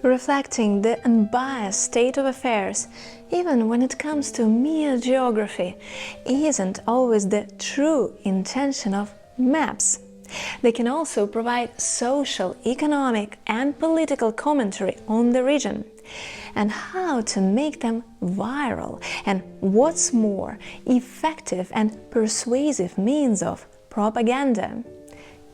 reflecting the unbiased state of affairs, even when it comes to mere geography, isn't always the true intention of maps. They can also provide social, economic and political commentary on the region, and how to make them viral, and what's more, effective and persuasive means of propaganda.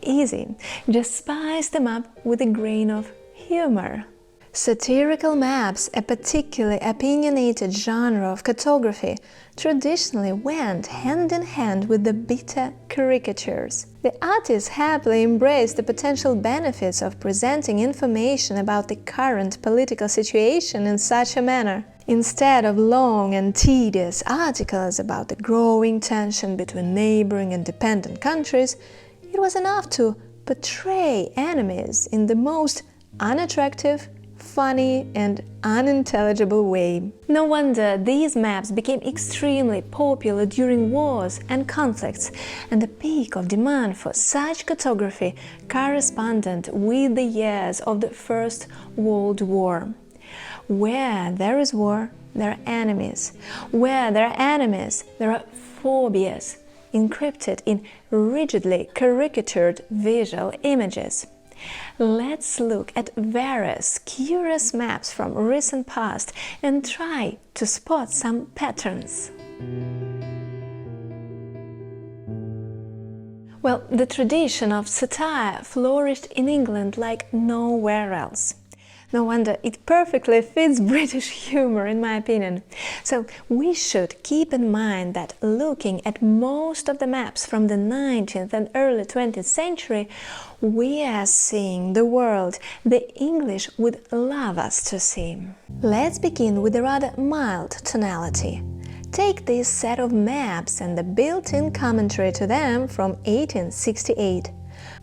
Easy, just spice them up with a grain of humor. Satirical maps, a particularly opinionated genre of cartography, traditionally went hand in hand with the bitter caricatures. The artists happily embraced the potential benefits of presenting information about the current political situation in such a manner. Instead of long and tedious articles about the growing tension between neighboring and dependent countries, it was enough to portray enemies in the most unattractive, funny and unintelligible way. No wonder these maps became extremely popular during wars and conflicts, and the peak of demand for such cartography corresponded with the years of the First World War. Where there is war, there are enemies. Where there are enemies, there are phobias, encrypted in rigidly caricatured visual images. Let's look at various curious maps from recent past and try to spot some patterns. Well, the tradition of satire flourished in England like nowhere else. No wonder it perfectly fits British humor, in my opinion. So we should keep in mind that looking at most of the maps from the 19th and early 20th century, we are seeing the world the English would love us to see. Let's begin with a rather mild tonality. Take this set of maps and the built-in commentary to them from 1868.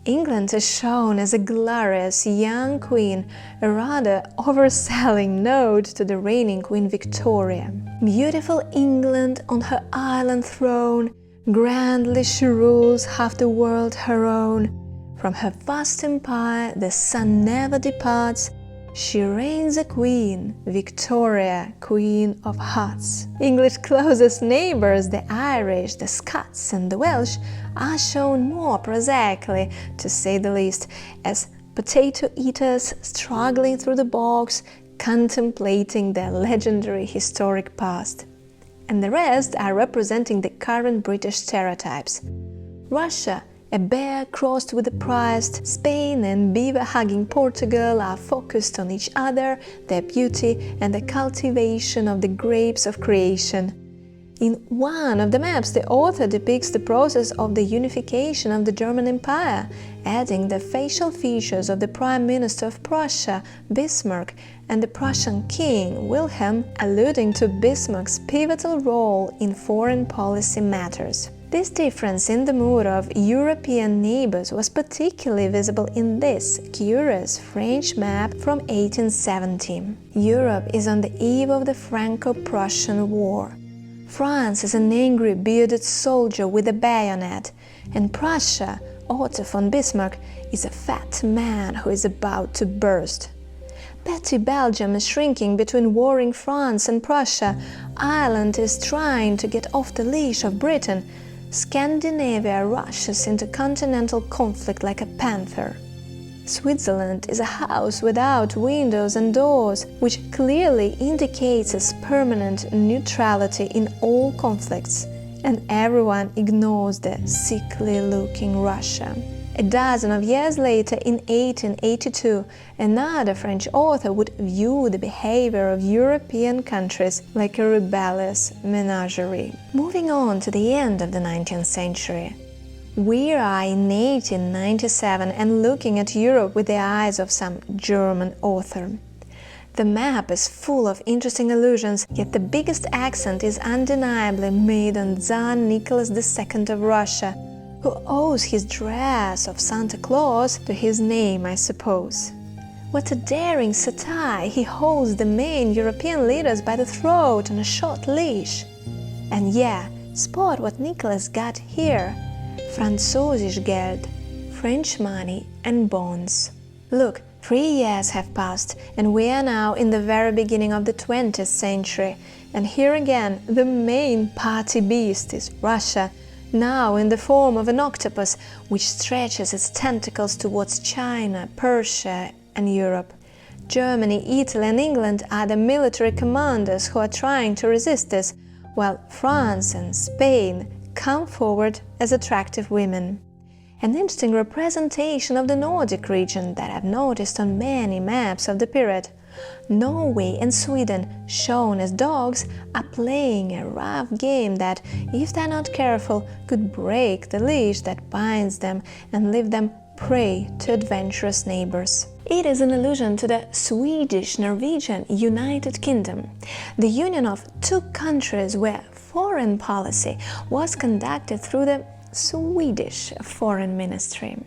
England is shown as a glorious young queen, a rather overselling nod to the reigning Queen Victoria. Beautiful England on her island throne, grandly she rules half the world her own. From her vast empire the sun never departs, she reigns a queen, Victoria, Queen of Hearts. English closest neighbours, the Irish, the Scots and the Welsh, are shown more prosaically, to say the least, as potato eaters struggling through the bogs, contemplating their legendary historic past. And the rest are representing the current British stereotypes. Russia, a bear crossed with a priest, Spain and beaver-hugging Portugal are focused on each other, their beauty and the cultivation of the grapes of creation. In one of the maps, the author depicts the process of the unification of the German Empire, adding the facial features of the Prime Minister of Prussia, Bismarck, and the Prussian King, Wilhelm, alluding to Bismarck's pivotal role in foreign policy matters. This difference in the mood of European neighbors was particularly visible in this curious French map from 1870. Europe is on the eve of the Franco-Prussian War. France is an angry bearded soldier with a bayonet, and Prussia, Otto von Bismarck, is a fat man who is about to burst. Petty Belgium is shrinking between warring France and Prussia. Ireland is trying to get off the leash of Britain. Scandinavia rushes into continental conflict like a panther. Switzerland is a house without windows and doors, which clearly indicates its permanent neutrality in all conflicts, and everyone ignores the sickly-looking Russia. A dozen of years later, in 1882, another French author would view the behavior of European countries like a rebellious menagerie. Moving on to the end of the 19th century, we are in 1897 and looking at Europe with the eyes of some German author. The map is full of interesting allusions, yet the biggest accent is undeniably made on Tsar Nicholas II of Russia, who owes his dress of Santa Claus to his name, I suppose. What a daring satire! He holds the main European leaders by the throat on a short leash. And yeah, spot what Nicholas got here. Französisch Geld, French money and bonds. Look, 3 years have passed, and we are now in the very beginning of the 20th century. And here again, the main party beast is Russia, now in the form of an octopus, which stretches its tentacles towards China, Persia, and Europe. Germany, Italy, and England are the military commanders who are trying to resist this, while France and Spain come forward as attractive women. An interesting representation of the Nordic region that I've noticed on many maps of the period. Norway and Sweden, shown as dogs, are playing a rough game that, if they're not careful, could break the leash that binds them and leave them prey to adventurous neighbors. It is an allusion to the Swedish-Norwegian United Kingdom, the union of two countries where foreign policy was conducted through the Swedish Foreign Ministry.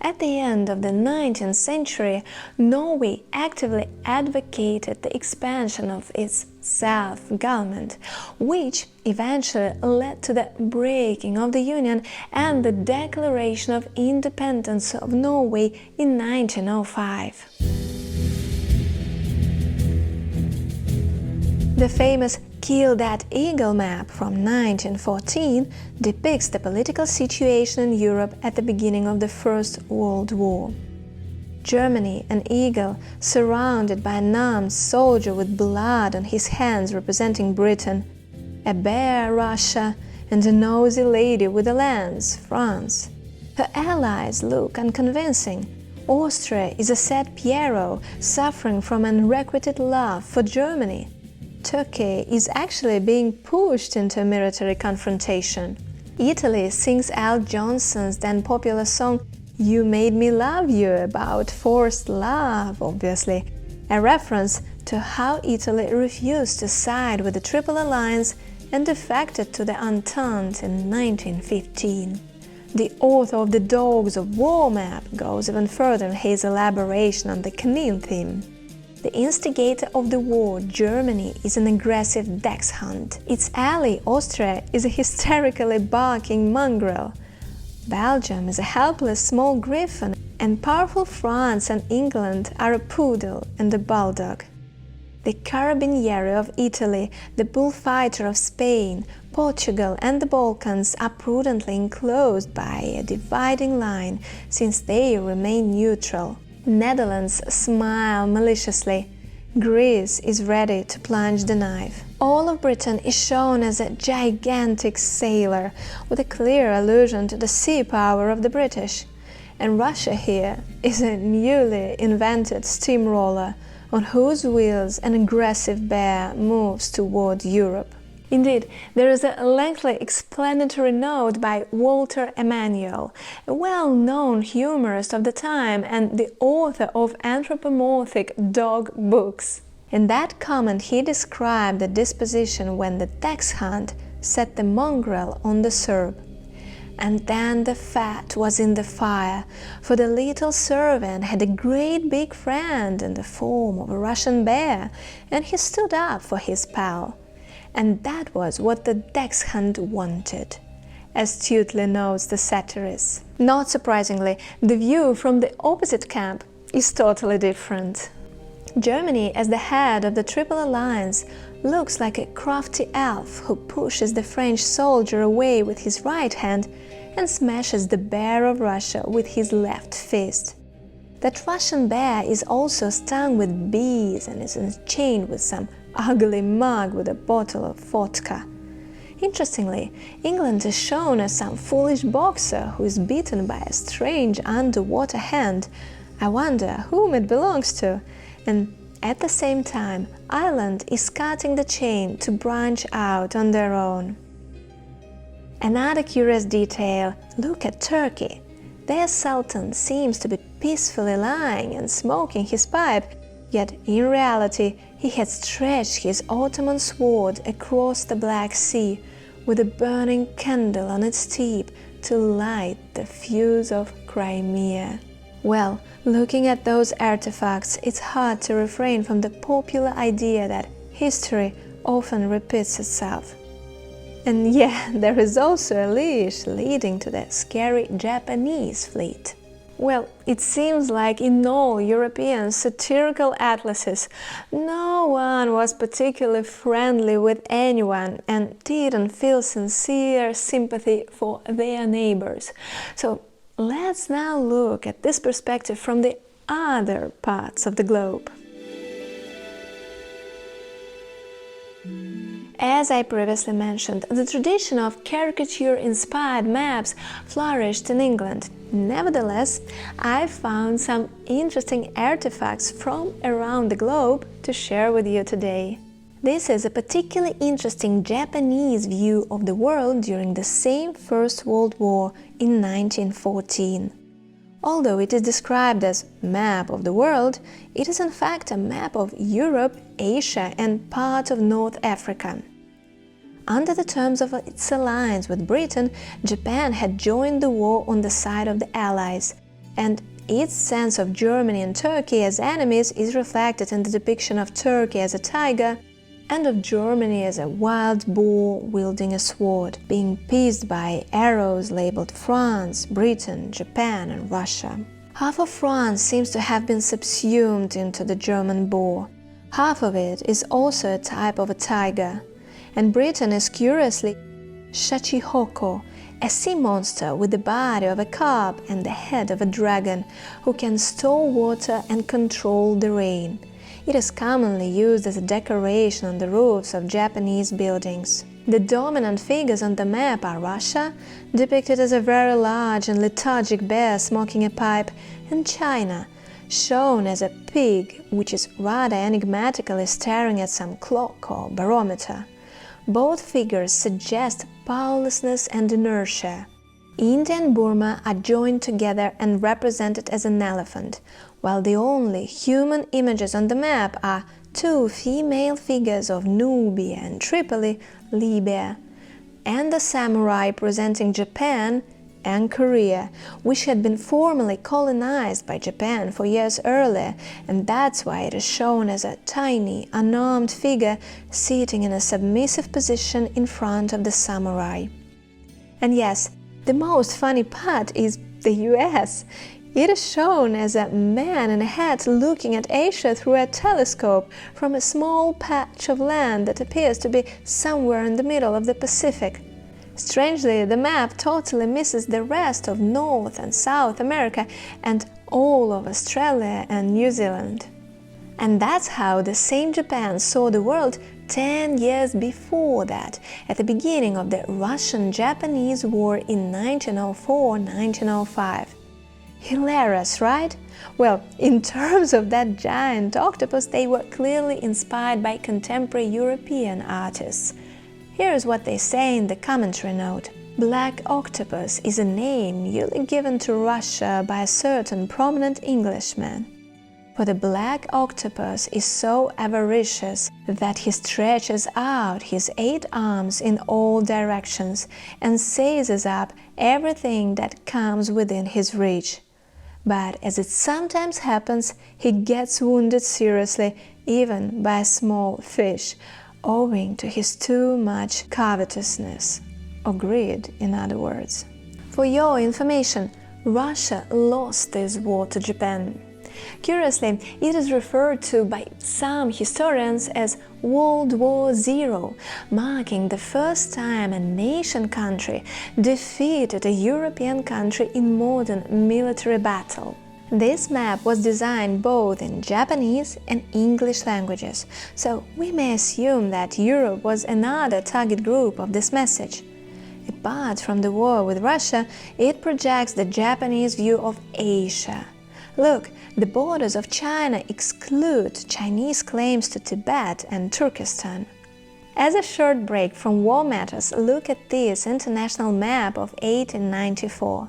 At the end of the 19th century, Norway actively advocated the expansion of its self-government, which eventually led to the breaking of the Union and the declaration of independence of Norway in 1905. The famous Kill That Eagle map from 1914 depicts the political situation in Europe at the beginning of the First World War. Germany, an eagle surrounded by an armed soldier with blood on his hands representing Britain, a bear, Russia, and a nosy lady with a lance, France. Her allies look unconvincing. Austria is a sad Pierrot suffering from unrequited love for Germany. Turkey is actually being pushed into a military confrontation. Italy sings Al Johnson's then popular song "You Made Me Love You" about forced love, obviously, a reference to how Italy refused to side with the Triple Alliance and defected to the Entente in 1915. The author of the Dogs of War map goes even further in his elaboration on the canine theme. The instigator of the war, Germany, is an aggressive dachshund. Its ally, Austria, is a hysterically barking mongrel. Belgium is a helpless small griffon, and powerful France and England are a poodle and a bulldog. The carabinieri of Italy, the bullfighter of Spain, Portugal and the Balkans are prudently enclosed by a dividing line, since they remain neutral. Netherlands smile maliciously. Greece is ready to plunge the knife. All of Britain is shown as a gigantic sailor, with a clear allusion to the sea power of the British. And Russia here is a newly invented steamroller, on whose wheels an aggressive bear moves toward Europe. Indeed, there is a lengthy explanatory note by Walter Emanuel, a well-known humorist of the time and the author of anthropomorphic dog books. In that comment he described the disposition when the dachshund set the mongrel on the serb. And then the fat was in the fire, for the little servant had a great big friend in the form of a Russian bear, and he stood up for his pal. And that was what the dachshund wanted, astutely notes the satirist. Not surprisingly, the view from the opposite camp is totally different. Germany, as the head of the Triple Alliance, looks like a crafty elf who pushes the French soldier away with his right hand and smashes the bear of Russia with his left fist. That Russian bear is also stung with bees and is enchained with some ugly mug with a bottle of vodka. Interestingly, England is shown as some foolish boxer who is beaten by a strange underwater hand. I wonder whom it belongs to. And at the same time, Ireland is cutting the chain to branch out on their own. Another curious detail, look at Turkey. Their Sultan seems to be peacefully lying and smoking his pipe, yet in reality he had stretched his Ottoman sword across the Black Sea with a burning candle on its tip to light the fuse of Crimea. Well, looking at those artifacts, it's hard to refrain from the popular idea that history often repeats itself. And yeah, there is also a leash leading to the scary Japanese fleet. Well, it seems like in all European satirical atlases, no one was particularly friendly with anyone and didn't feel sincere sympathy for their neighbors. So let's now look at this perspective from the other parts of the globe. As I previously mentioned, the tradition of caricature-inspired maps flourished in England. Nevertheless, I found some interesting artifacts from around the globe to share with you today. This is a particularly interesting Japanese view of the world during the same First World War in 1914. Although it is described as map of the world, it is in fact a map of Europe, Asia and part of North Africa. Under the terms of its alliance with Britain, Japan had joined the war on the side of the Allies, and its sense of Germany and Turkey as enemies is reflected in the depiction of Turkey as a tiger and of Germany as a wild boar wielding a sword, being pierced by arrows labeled France, Britain, Japan and Russia. Half of France seems to have been subsumed into the German boar. Half of it is also a type of a tiger. And Britain is curiously Shachihoko, a sea monster with the body of a carp and the head of a dragon, who can store water and control the rain. It is commonly used as a decoration on the roofs of Japanese buildings. The dominant figures on the map are Russia, depicted as a very large and lethargic bear smoking a pipe, and China, shown as a pig, which is rather enigmatically staring at some clock or barometer. Both figures suggest powerlessness and inertia. India and Burma are joined together and represented as an elephant, while the only human images on the map are two female figures of Nubia and Tripoli, Libya, and the samurai presenting Japan and Korea, which had been formerly colonized by Japan 4 years earlier, and that's why it is shown as a tiny, unarmed figure sitting in a submissive position in front of the samurai. And yes, the most funny part is the US. It is shown as a man in a hat looking at Asia through a telescope from a small patch of land that appears to be somewhere in the middle of the Pacific. Strangely, the map totally misses the rest of North and South America and all of Australia and New Zealand. And that's how the same Japan saw the world 10 years before that, at the beginning of the Russian-Japanese War in 1904-1905. Hilarious, right? Well, in terms of that giant octopus, they were clearly inspired by contemporary European artists. Here's what they say in the commentary note. Black octopus is a name newly given to Russia by a certain prominent Englishman. For the black octopus is so avaricious that he stretches out his 8 arms in all directions and seizes up everything that comes within his reach. But as it sometimes happens, he gets wounded seriously even by a small fish, owing to his too much covetousness, or greed, in other words. For your information, Russia lost this war to Japan. Curiously, it is referred to by some historians as World War Zero, marking the first time a nation country defeated a European country in modern military battle. This map was designed both in Japanese and English languages, so we may assume that Europe was another target group of this message. Apart from the war with Russia, it projects the Japanese view of Asia. Look, the borders of China exclude Chinese claims to Tibet and Turkestan. As a short break from war matters, look at this international map of 1894.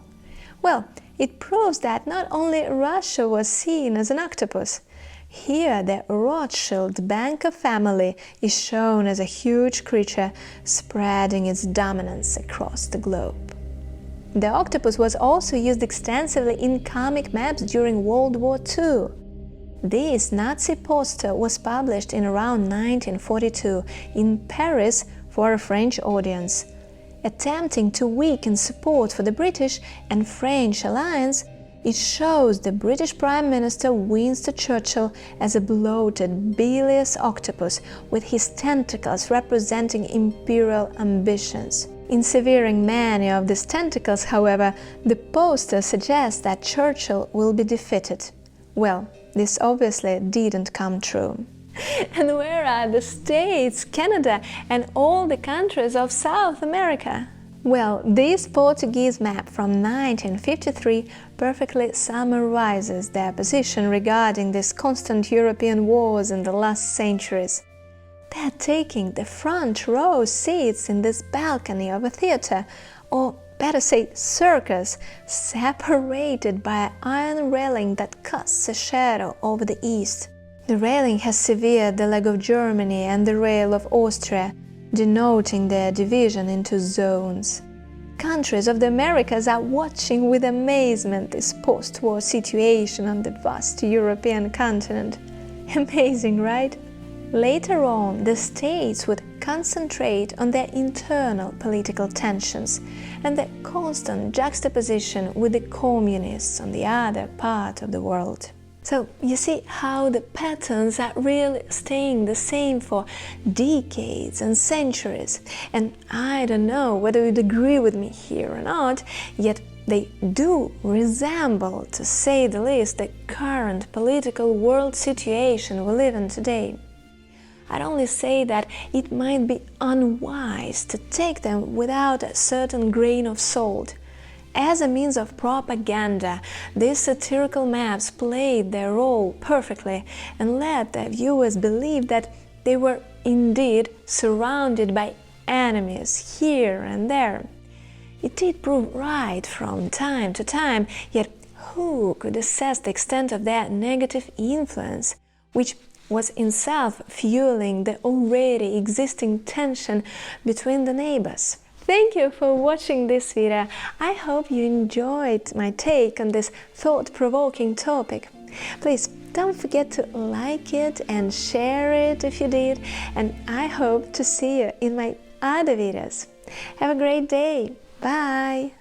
Well, it proves that not only Russia was seen as an octopus. Here, the Rothschild banker family is shown as a huge creature spreading its dominance across the globe. The octopus was also used extensively in comic maps during World War II. This Nazi poster was published in around 1942 in Paris for a French audience. Attempting to weaken support for the British and French alliance, It shows the British Prime Minister Winston Churchill as a bloated, bilious octopus with his tentacles representing imperial ambitions. In severing many of these tentacles, however, the poster suggests that Churchill will be defeated. Well, this obviously didn't come true. And where are the States, Canada, and all the countries of South America? Well, this Portuguese map from 1953 perfectly summarizes their position regarding these constant European wars in the last centuries. They're taking the front row seats in this balcony of a theater, or better say circus, separated by an iron railing that casts a shadow over the east. The railing has severed the leg of Germany and the rail of Austria, denoting their division into zones. Countries of the Americas are watching with amazement this post-war situation on the vast European continent. Amazing, right? Later on, the states would concentrate on their internal political tensions and the constant juxtaposition with the communists on the other part of the world. So you see how the patterns are really staying the same for decades and centuries. And I don't know whether you'd agree with me here or not, yet they do resemble, to say the least, the current political world situation we live in today. I'd only say that it might be unwise to take them without a certain grain of salt. As a means of propaganda, these satirical maps played their role perfectly and let their viewers believe that they were indeed surrounded by enemies here and there. It did prove right from time to time, yet who could assess the extent of their negative influence, which was in itself fueling the already existing tension between the neighbors? Thank you for watching this video. I hope you enjoyed my take on this thought-provoking topic. Please don't forget to like it and share it if you did, and I hope to see you in my other videos. Have a great day. Bye!